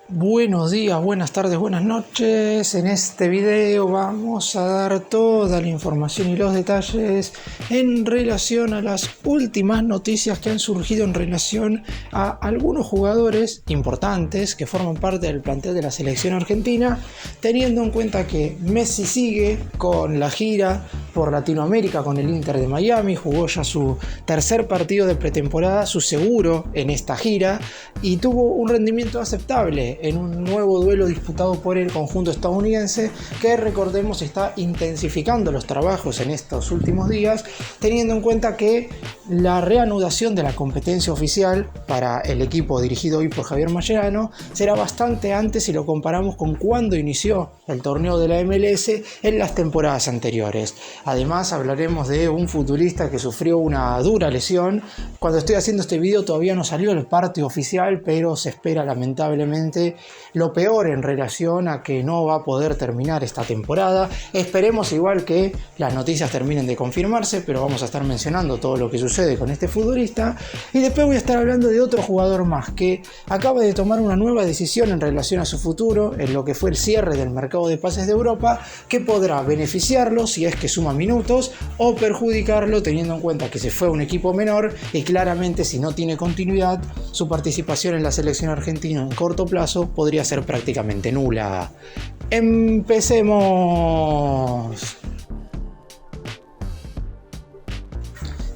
Buenos días, buenas tardes, buenas noches. En este video vamos a dar toda la información y los detalles en relación a las últimas noticias que han surgido en relación a algunos jugadores importantes que forman parte del plantel de la selección argentina, teniendo en cuenta que Messi sigue con la gira por Latinoamérica con el Inter de Miami, jugó ya su tercer partido de pretemporada, su seguro en esta gira, y tuvo un rendimiento aceptable en un nuevo duelo disputado por el conjunto estadounidense, que recordemos está intensificando los trabajos en estos últimos días, teniendo en cuenta que la reanudación de la competencia oficial para el equipo dirigido hoy por Javier Mascherano será bastante antes si lo comparamos con cuando inició el torneo de la MLS en las temporadas anteriores. Además hablaremos de un futbolista que sufrió una dura lesión. Cuando estoy haciendo este video todavía no salió el parte oficial, pero se espera lamentablemente lo peor en relación a que no va a poder terminar esta temporada. Esperemos igual que las noticias terminen de confirmarse, pero vamos a estar mencionando todo lo que sucede con este futbolista. Y después voy a estar hablando de otro jugador más que acaba de tomar una nueva decisión en relación a su futuro, en lo que fue el cierre del mercado de pases de Europa, que podrá beneficiarlo si es que suma minutos o perjudicarlo teniendo en cuenta que se fue a un equipo menor y claramente si no tiene continuidad su participación en la selección argentina en corto plazo podría ser prácticamente nula. ¡Empecemos!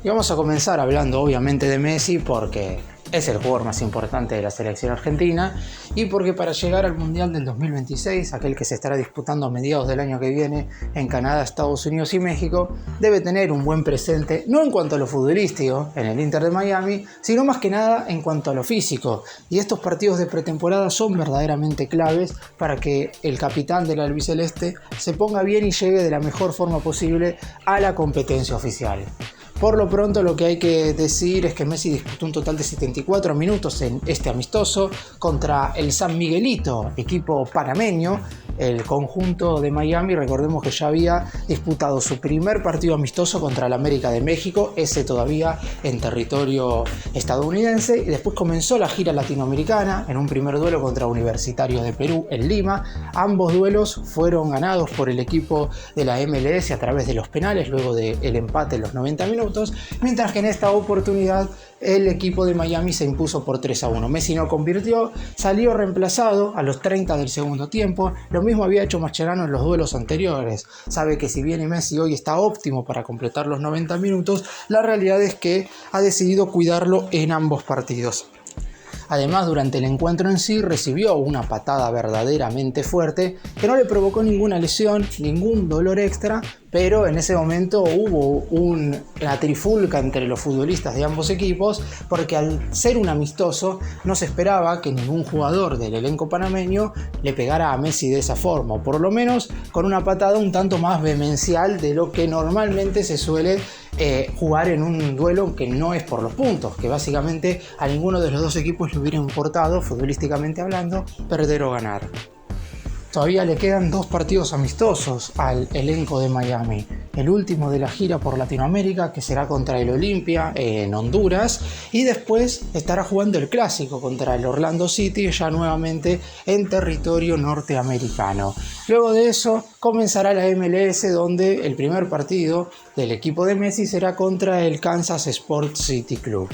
Y vamos a comenzar hablando obviamente de Messi porque es el jugador más importante de la selección argentina y porque para llegar al Mundial del 2026, aquel que se estará disputando a mediados del año que viene en Canadá, Estados Unidos y México, debe tener un buen presente, no en cuanto a lo futbolístico en el Inter de Miami, sino más que nada en cuanto a lo físico. Y estos partidos de pretemporada son verdaderamente claves para que el capitán del albiceleste se ponga bien y llegue de la mejor forma posible a la competencia oficial. Por lo pronto lo que hay que decir es que Messi disputó un total de 74 minutos en este amistoso contra el San Miguelito, equipo panameño. El conjunto de Miami, recordemos que ya había disputado su primer partido amistoso contra el América de México, ese todavía en territorio estadounidense, y después comenzó la gira latinoamericana en un primer duelo contra Universitario de Perú en Lima. Ambos duelos fueron ganados por el equipo de la MLS a través de los penales luego del empate en los 90 minutos, mientras que en esta oportunidad el equipo de Miami se impuso por 3-1. Messi no convirtió, salió reemplazado a los 30 del segundo tiempo. Lo mismo había hecho Mascherano en los duelos anteriores. Sabe que si bien Messi hoy está óptimo para completar los 90 minutos, la realidad es que ha decidido cuidarlo en ambos partidos. Además, durante el encuentro en sí recibió una patada verdaderamente fuerte que no le provocó ninguna lesión, ningún dolor extra, pero en ese momento hubo una trifulca entre los futbolistas de ambos equipos porque al ser un amistoso no se esperaba que ningún jugador del elenco panameño le pegara a Messi de esa forma, o por lo menos con una patada un tanto más vehemencial de lo que normalmente se suele jugar en un duelo que no es por los puntos, que básicamente a ninguno de los dos equipos le hubiera importado, futbolísticamente hablando, perder o ganar. Todavía le quedan dos partidos amistosos al elenco de Miami. El último de la gira por Latinoamérica, que será contra el Olimpia en Honduras, y después estará jugando el clásico contra el Orlando City, ya nuevamente en territorio norteamericano. Luego de eso comenzará la MLS, donde el primer partido del equipo de Messi será contra el Kansas Sport City Club.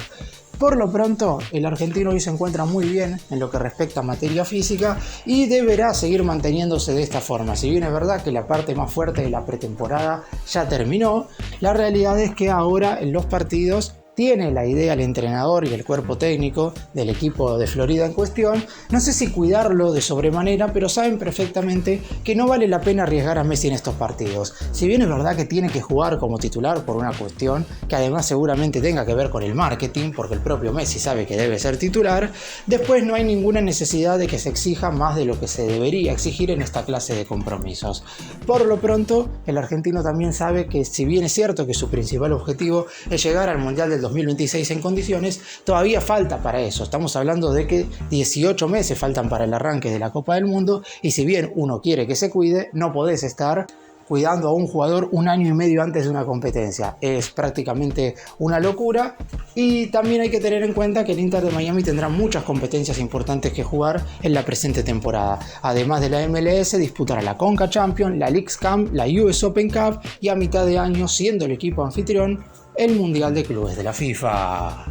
Por lo pronto, el argentino hoy se encuentra muy bien en lo que respecta a materia física y deberá seguir manteniéndose de esta forma. Si bien es verdad que la parte más fuerte de la pretemporada ya terminó, la realidad es que ahora en los partidos tiene la idea el entrenador y el cuerpo técnico del equipo de Florida en cuestión, no sé si cuidarlo de sobremanera, pero saben perfectamente que no vale la pena arriesgar a Messi en estos partidos. Si bien es verdad que tiene que jugar como titular por una cuestión que además seguramente tenga que ver con el marketing, porque el propio Messi sabe que debe ser titular, después no hay ninguna necesidad de que se exija más de lo que se debería exigir en esta clase de compromisos. Por lo pronto, el argentino también sabe que si bien es cierto que su principal objetivo es llegar al Mundial del 2026 en condiciones, todavía falta para eso. Estamos hablando de que 18 meses faltan para el arranque de la Copa del Mundo y si bien uno quiere que se cuide, no podés estar cuidando a un jugador un año y medio antes de una competencia. Es prácticamente una locura. Y también hay que tener en cuenta que el Inter de Miami tendrá muchas competencias importantes que jugar en la presente temporada. Además de la MLS, disputará la Conca Champions, la Leagues Cup, la US Open Cup y a mitad de año, siendo el equipo anfitrión, el Mundial de Clubes de la FIFA.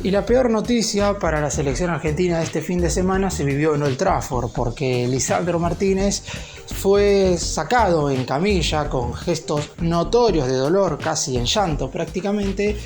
Y la peor noticia para la selección argentina de este fin de semana se vivió en Old Trafford, porque Lisandro Martínez fue sacado en camilla con gestos notorios de dolor, casi en llanto prácticamente,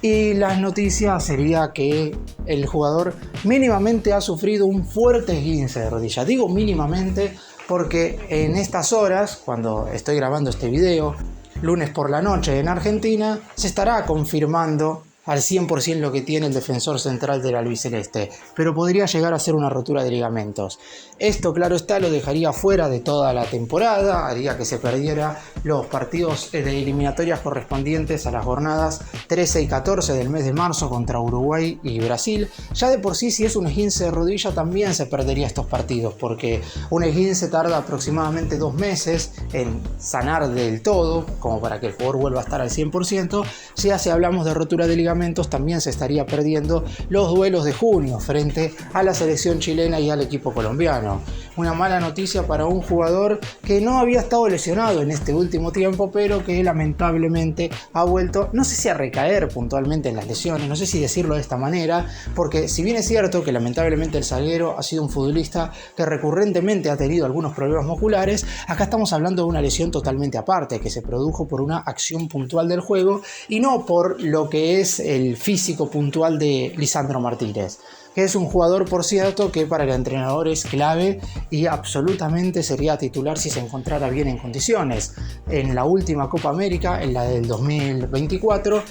y la noticia sería que el jugador mínimamente ha sufrido un fuerte esguince de rodilla. Digo mínimamente porque en estas horas, cuando estoy grabando este video, lunes por la noche en Argentina, se estará confirmando al 100% lo que tiene el defensor central del albiceleste, pero podría llegar a ser una rotura de ligamentos. Esto, claro está, lo dejaría fuera de toda la temporada, haría que se perdiera los partidos de eliminatorias correspondientes a las jornadas 13 y 14 del mes de marzo contra Uruguay y Brasil. Ya de por sí, si es un esguince de rodilla, también se perdería estos partidos, porque un esguince tarda aproximadamente 2 meses en sanar del todo, como para que el jugador vuelva a estar al 100%. Si hablamos de rotura de ligamentos, también se estaría perdiendo los duelos de junio frente a la selección chilena y al equipo colombiano. Una mala noticia para un jugador que no había estado lesionado en este último tiempo, pero que lamentablemente ha vuelto, no sé si a recaer puntualmente en las lesiones, no sé si decirlo de esta manera, porque si bien es cierto que lamentablemente el zaguero ha sido un futbolista que recurrentemente ha tenido algunos problemas musculares, acá estamos hablando de una lesión totalmente aparte, que se produjo por una acción puntual del juego y no por lo que es el físico puntual de Lisandro Martínez, que es un jugador, por cierto, que para el entrenador es clave y absolutamente sería titular si se encontrara bien en condiciones. En la última Copa América, en la del 2024,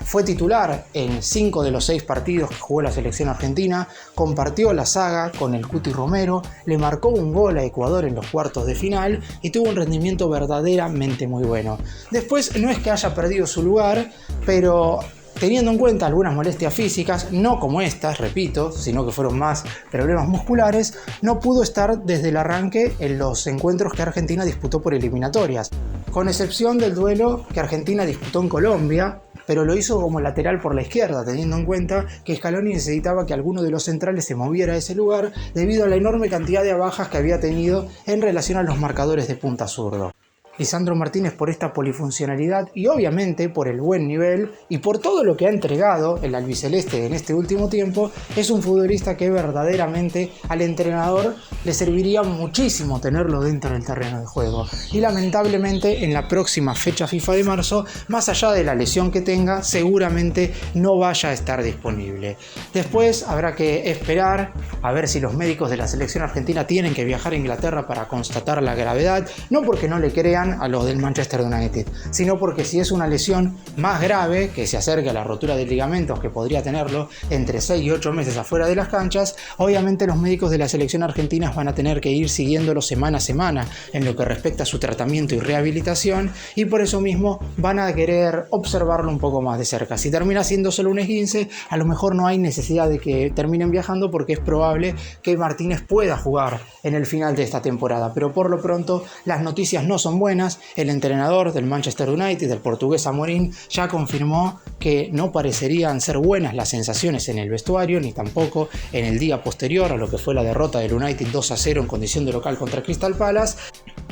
fue titular en 5 de los 6 partidos que jugó la selección argentina, compartió la saga con el Cuti Romero, le marcó un gol a Ecuador en los cuartos de final y tuvo un rendimiento verdaderamente muy bueno. Después, no es que haya perdido su lugar, pero teniendo en cuenta algunas molestias físicas, no como estas, repito, sino que fueron más problemas musculares, no pudo estar desde el arranque en los encuentros que Argentina disputó por eliminatorias, con excepción del duelo que Argentina disputó en Colombia, pero lo hizo como lateral por la izquierda, teniendo en cuenta que Scaloni necesitaba que alguno de los centrales se moviera a ese lugar debido a la enorme cantidad de bajas que había tenido en relación a los marcadores de punta zurdo. Lisandro Martínez, por esta polifuncionalidad y obviamente por el buen nivel y por todo lo que ha entregado el albiceleste en este último tiempo, es un futbolista que verdaderamente al entrenador le serviría muchísimo tenerlo dentro del terreno de juego. Y lamentablemente en la próxima fecha FIFA de marzo, más allá de la lesión que tenga, seguramente no vaya a estar disponible. Después habrá que esperar a ver si los médicos de la selección argentina tienen que viajar a Inglaterra para constatar la gravedad, no porque no le crean a los del Manchester United, sino porque si es una lesión más grave que se acerca a la rotura de ligamentos que podría tenerlo entre 6 y 8 meses afuera de las canchas, obviamente los médicos de la selección argentina van a tener que ir siguiéndolo semana a semana en lo que respecta a su tratamiento y rehabilitación, y por eso mismo van a querer observarlo un poco más de cerca. Si termina siendo solo un esguince, a lo mejor no hay necesidad de que terminen viajando, porque es probable que Martínez pueda jugar en el final de esta temporada, pero por lo pronto las noticias no son buenas. El entrenador del Manchester United, el portugués Amorim, ya confirmó que no parecerían ser buenas las sensaciones en el vestuario, ni tampoco en el día posterior a lo que fue la derrota del United 2-0 en condición de local contra Crystal Palace,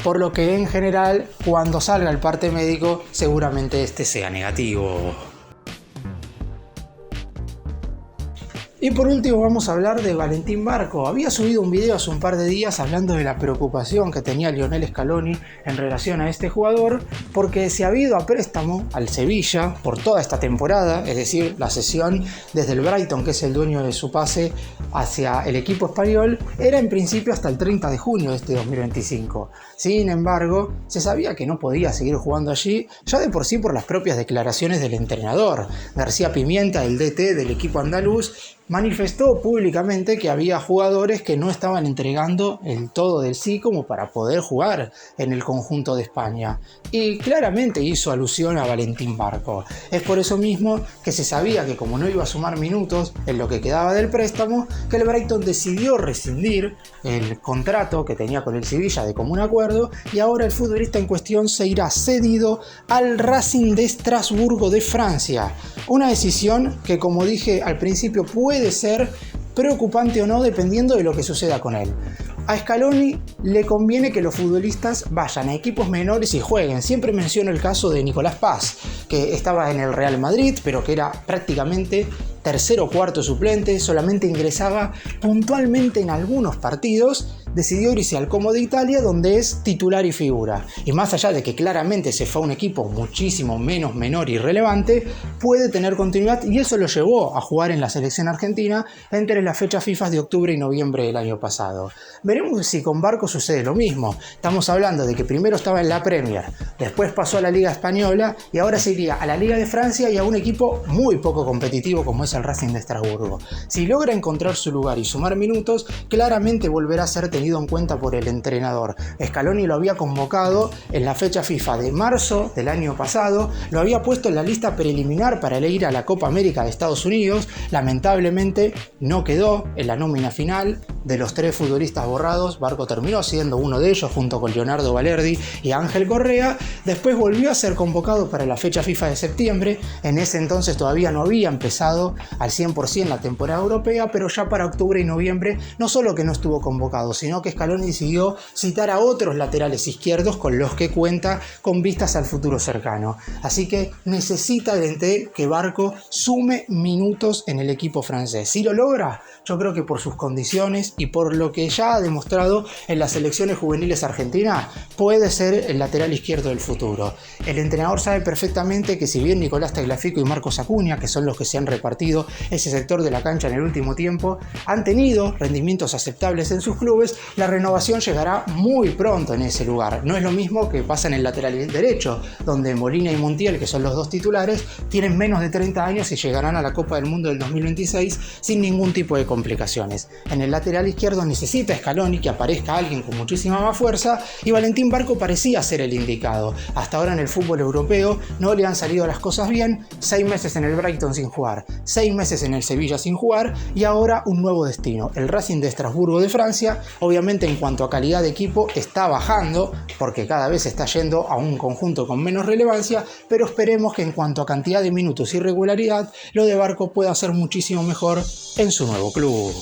por lo que en general, cuando salga el parte médico, seguramente este sea negativo. Y por último vamos a hablar de Valentín Barco. Había subido un video hace un par de días hablando de la preocupación que tenía Lionel Scaloni en relación a este jugador, porque se ha ido a préstamo al Sevilla por toda esta temporada, es decir, la cesión desde el Brighton, que es el dueño de su pase, hacia el equipo español, era en principio hasta el 30 de junio de este 2025. Sin embargo, se sabía que no podía seguir jugando allí, ya de por sí por las propias declaraciones del entrenador, García Pimienta, el DT del equipo andaluz, manifestó públicamente que había jugadores que no estaban entregando el todo del sí como para poder jugar en el conjunto de España. Y claramente hizo alusión a Valentín Barco. Es por eso mismo que se sabía que como no iba a sumar minutos en lo que quedaba del préstamo, que el Brighton decidió rescindir el contrato que tenía con el Sevilla de común acuerdo, y ahora el futbolista en cuestión se irá cedido al Racing de Estrasburgo de Francia. Una decisión que, como dije al principio, puede ser preocupante o no dependiendo de lo que suceda con él. A Scaloni le conviene que los futbolistas vayan a equipos menores y jueguen. Siempre menciono el caso de Nicolás Paz, que estaba en el Real Madrid, pero que era prácticamente tercero o cuarto suplente, solamente ingresaba puntualmente en algunos partidos, decidió irse al Como de Italia, donde es titular y figura. Y más allá de que claramente se fue a un equipo muchísimo menos menor y relevante, puede tener continuidad, y eso lo llevó a jugar en la selección argentina entre las fechas FIFA de octubre y noviembre del año pasado. Veremos si con Barco sucede lo mismo. Estamos hablando de que primero estaba en la Premier, después pasó a la Liga Española y ahora se iría a la Liga de Francia y a un equipo muy poco competitivo como es el Racing de Estrasburgo. Si logra encontrar su lugar y sumar minutos, claramente volverá a ser tenido en cuenta por el entrenador. Scaloni lo había convocado en la fecha FIFA de marzo del año pasado, lo había puesto en la lista preliminar para ir a la Copa América de Estados Unidos, lamentablemente no quedó en la nómina final. De los 3 futbolistas borrados, Barco terminó siendo uno de ellos junto con Leonardo Valerdi y Ángel Correa. Después volvió a ser convocado para la fecha FIFA de septiembre. En ese entonces todavía no había empezado al 100% la temporada europea, pero ya para octubre y noviembre no solo que no estuvo convocado, sino que Scaloni decidió citar a otros laterales izquierdos con los que cuenta con vistas al futuro cercano. Así que necesita que Barco sume minutos en el equipo francés. Si lo logra, yo creo que por sus condiciones y por lo que ya ha demostrado en las selecciones juveniles argentinas, puede ser el lateral izquierdo del futuro. El entrenador sabe perfectamente que si bien Nicolás Tagliafico y Marcos Acuña, que son los que se han repartido ese sector de la cancha en el último tiempo, han tenido rendimientos aceptables en sus clubes, la renovación llegará muy pronto en ese lugar. No es lo mismo que pasa en el lateral derecho, donde Molina y Montiel, que son los 2 titulares, tienen menos de 30 años y llegarán a la Copa del Mundo del 2026 sin ningún tipo de complicaciones. En el lateral izquierdo necesita Scaloni que aparezca alguien con muchísima más fuerza, y Valentín Barco parecía ser el indicado. Hasta ahora en el fútbol europeo no le han salido las cosas bien. 6 meses en el Brighton sin jugar, 6 meses en el Sevilla sin jugar, y ahora un nuevo destino, el Racing de Estrasburgo de Francia. Obviamente en cuanto a calidad de equipo está bajando, porque cada vez está yendo a un conjunto con menos relevancia, pero esperemos que en cuanto a cantidad de minutos y regularidad, lo de Barco pueda ser muchísimo mejor en su nuevo club.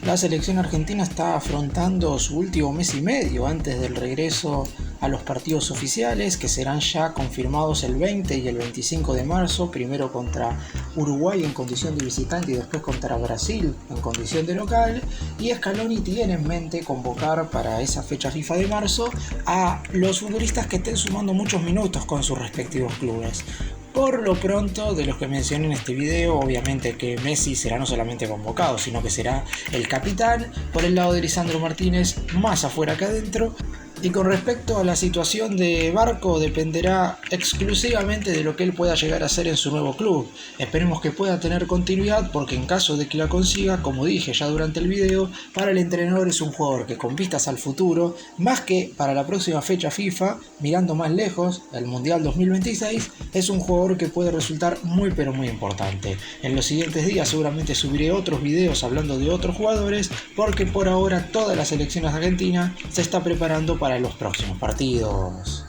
La selección argentina está afrontando su último mes y medio antes del regreso a los partidos oficiales, que serán ya confirmados el 20 y el 25 de marzo, primero contra Uruguay en condición de visitante y después contra Brasil en condición de local. Y Scaloni tiene en mente convocar para esa fecha FIFA de marzo a los futbolistas que estén sumando muchos minutos con sus respectivos clubes. Por lo pronto, de los que mencioné en este video, obviamente que Messi será no solamente convocado, sino que será el capitán. Por el lado de Lisandro Martínez, más afuera que adentro. Y con respecto a la situación de Barco, dependerá exclusivamente de lo que él pueda llegar a hacer en su nuevo club. Esperemos que pueda tener continuidad, porque en caso de que la consiga, como dije ya durante el video, para el entrenador es un jugador que con vistas al futuro, más que para la próxima fecha FIFA, mirando más lejos, el Mundial 2026, es un jugador que puede resultar muy pero muy importante. En los siguientes días seguramente subiré otros videos hablando de otros jugadores, porque por ahora toda la selección argentina se está preparando para los próximos partidos.